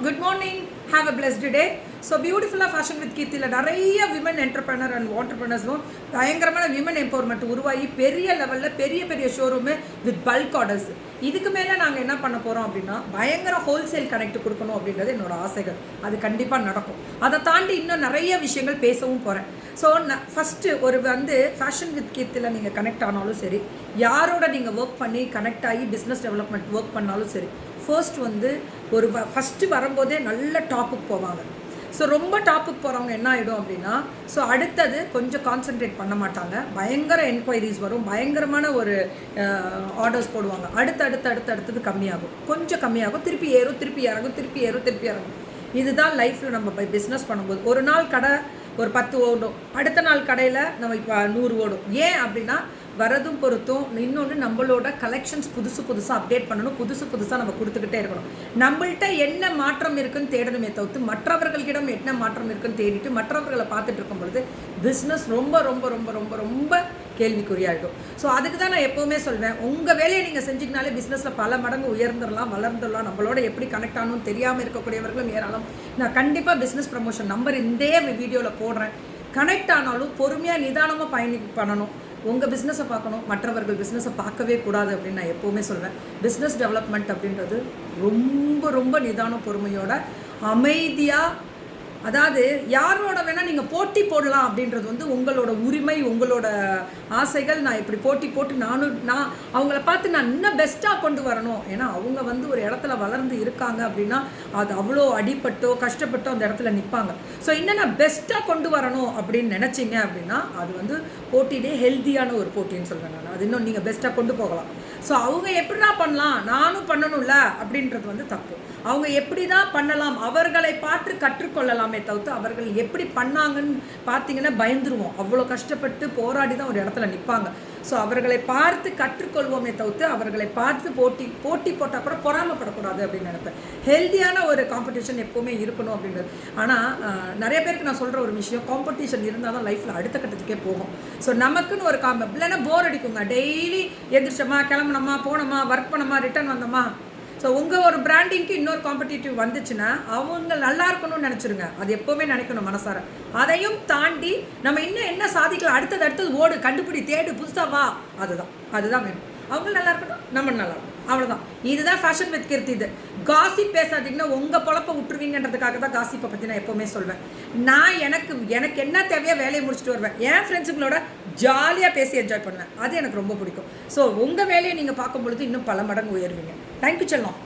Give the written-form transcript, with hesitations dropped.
good morning. Have a blessed day. So பியூட்டிஃபுல்லாக fashion with கீர்த்தியில் நிறைய women entrepreneur and ஆண்டர்பிரனர்ஸும் பயங்கரமான women empowerment உருவாகி பெரிய லெவலில் பெரிய பெரிய ஷோரூமு வித் பல்க் ஆர்டர்ஸ். இதுக்கு மேலே நாங்கள் என்ன பண்ண போகிறோம் அப்படின்னா பயங்கர ஹோல்சேல் கனெக்ட் கொடுக்கணும் அப்படின்றது என்னோடய ஆசைகள். அது கண்டிப்பாக நடக்கும். அதை தாண்டி இன்னும் நிறைய விஷயங்கள் பேசவும் போகிறேன். ஸோ ஃபஸ்ட்டு ஒரு ஃபேஷன் வித் கீர்த்தியில் நீங்கள் கனெக்ட் ஆனாலும் சரி, யாரோட நீங்கள் ஒர்க் பண்ணி கனெக்ட் ஆகி பிஸ்னஸ் டெவலப்மெண்ட் ஒர்க் பண்ணாலும் சரி, ஃபஸ்ட்டு வரும்போதே நல்ல டாப்புக்கு போவாங்க. ஸோ ரொம்ப டாப்புக்கு போகிறவங்க என்ன ஆகிடும் அப்படின்னா, ஸோ அடுத்தது கொஞ்சம் கான்சென்ட்ரேட் பண்ண மாட்டாங்க. பயங்கர என்கொயரிஸ் வரும், பயங்கரமான ஒரு ஆர்டர்ஸ் போடுவாங்க. அடுத்தது கம்மியாகும், கொஞ்சம் கம்மியாகும், திருப்பி ஏறும், திருப்பி இறங்கும். இதுதான் லைஃப்பில் நம்ம பிஸ்னஸ் பண்ணும்போது. ஒரு நாள் கடை ஒரு 10 ஓடும், அடுத்த நாள் கடையில் நம்ம இப்போ 100 ஓடும். ஏன் அப்படின்னா வரதும் பொறுத்தும். இன்னொன்று, நம்மளோட கலெக்ஷன்ஸ் புதுசாக அப்டேட் பண்ணணும், புதுசாக நம்ம கொடுத்துக்கிட்டே இருக்கணும். நம்மள்கிட்ட என்ன மாற்றம் இருக்குன்னு தேடணுமே தவிர்த்து மற்றவர்களிடம் என்ன மாற்றம் இருக்குன்னு தேடிட்டு மற்றவர்களை பார்த்துட்டு இருக்கும் பொழுது பிஸ்னஸ் ரொம்ப ரொம்ப ரொம்ப ரொம்ப ரொம்ப கேள்விக்குறியாகிடும். ஸோ அதுக்கு தான் நான் எப்போவுமே சொல்வேன், உங்கள் வேலையை நீங்கள் செஞ்சிங்கனாலே பிஸ்னஸில் பல மடங்கு உயர்ந்துடலாம், வளர்ந்துடலாம். நம்மளோட எப்படி கனெக்ட் ஆகணும்னு தெரியாமல் இருக்கக்கூடியவர்களும் ஏறாலும். நான் கண்டிப்பாக பிஸ்னஸ் ப்ரமோஷன் நம்பர் இந்த வீடியோவில் போடுறேன். கனெக்ட் ஆனாலும் பொறுமையாக நிதானமாக பண்ணணும். உங்கள் பிஸ்னஸை பார்க்கணும், மற்றவர்கள் பிஸ்னஸை பார்க்கவே கூடாது அப்படின்னு நான் எப்போவுமே சொல்வேன். பிஸ்னஸ் டெவலப்மெண்ட் அப்படின்றது ரொம்ப ரொம்ப நிதானம், பொறுமையோட, அமைதியாக, அதாவது யாரோட வேணால் நீங்கள் போட்டி போடலாம் அப்படின்றது உங்களோட உரிமை, உங்களோட ஆசைகள். நான் இப்படி போட்டு நான் அவங்கள பார்த்து நான் இன்னும் பெஸ்ட்டாக கொண்டு வரணும். ஏன்னா அவங்க ஒரு இடத்துல வளர்ந்து இருக்காங்க அப்படின்னா அது அவ்வளோ அடிப்பட்டோ கஷ்டப்பட்டோ அந்த இடத்துல நிற்பாங்க. ஸோ இன்னும் நான் பெஸ்ட்டாக கொண்டு வரணும் அப்படின்னு நினச்சிங்க அப்படின்னா அது போட்டியிலே ஹெல்த்தியான ஒரு போட்டின்னு சொல்கிறேன் நான். அது இன்னும் நீங்கள் பெஸ்ட்டாக கொண்டு போகலாம். ஸோ அவங்க எப்படின்னா பண்ணலாம், நானும் பண்ணணும்ல அப்படின்றது தப்பு. அவங்க எப்படி தான் பண்ணலாம், அவர்களை பார்த்து கற்றுக்கொள்ளலாமே தவிர்த்து அவர்கள் எப்படி பண்ணாங்கன்னு பார்த்தீங்கன்னா பயந்துருவோம். அவ்வளோ கஷ்டப்பட்டு போராடி தான் ஒரு இடத்துல நிற்பாங்க. ஸோ அவர்களை பார்த்து கற்றுக்கொள்வோமே தவிர்த்து அவர்களை பார்த்து போட்டி போட்டால் கூட பொறாமப்படக்கூடாது அப்படின்னு நினைப்பேன். ஹெல்த்தியான ஒரு காம்படிஷன் எப்போவுமே இருக்கணும் அப்படின்றது. ஆனால் நிறைய பேருக்கு நான் சொல்கிற ஒரு விஷயம், காம்படிஷன் இருந்தால் தான் லைஃப்பில் அடுத்த கட்டத்துக்கே போகும். ஸோ நமக்குன்னு ஒரு இல்லைன்னா போர் அடிக்குங்க. டெய்லி எந்திரிச்சோமா, கிளம்புனோமா, போனோமா, ஒர்க் பண்ணோமா, ரிட்டர்ன் வந்தோமா. ஸோ உங்கள் ஒரு பிராண்டிங்க்கு இன்னொரு காம்படிட்டிவ் வந்துச்சுன்னா அவங்க நல்லா இருக்கணும்னு நினச்சிருங்க. அது எப்போவுமே நினைக்கணும் மனசார. அதையும் தாண்டி நம்ம இன்னும் என்ன சாதிக்கலாம், அடுத்தது ஓடு, கண்டுபிடி, தேடு, புதுசாக வா. அதுதான் வேணும். அவங்க நல்லா இருக்கட்டும், நம்ம நல்லா இருக்கும், அவ்வளோதான். இதுதான் ஃபேஷன் வித் கீர்த்தி. இது காசிப் பேசாதீங்கன்னா உங்கள் பொழப்பை விட்டுருவீங்கன்றதுக்காக தான் காசிப்பை பற்றி நான் எப்போவுமே சொல்வேன். நான் எனக்கு என்ன தேவையோ வேலையை முடிச்சுட்டு வருவேன். என் ஃப்ரெண்ட்ஸுங்களோட ஜாலியாக பேசி என்ஜாய் பண்ணுவேன். அது எனக்கு ரொம்ப பிடிக்கும். ஸோ உங்கள் வேலையை நீங்கள் பார்க்கும் பொழுது இன்னும் பல மடங்கு உயர்வீங்க. தேங்க்யூ செல்லம்.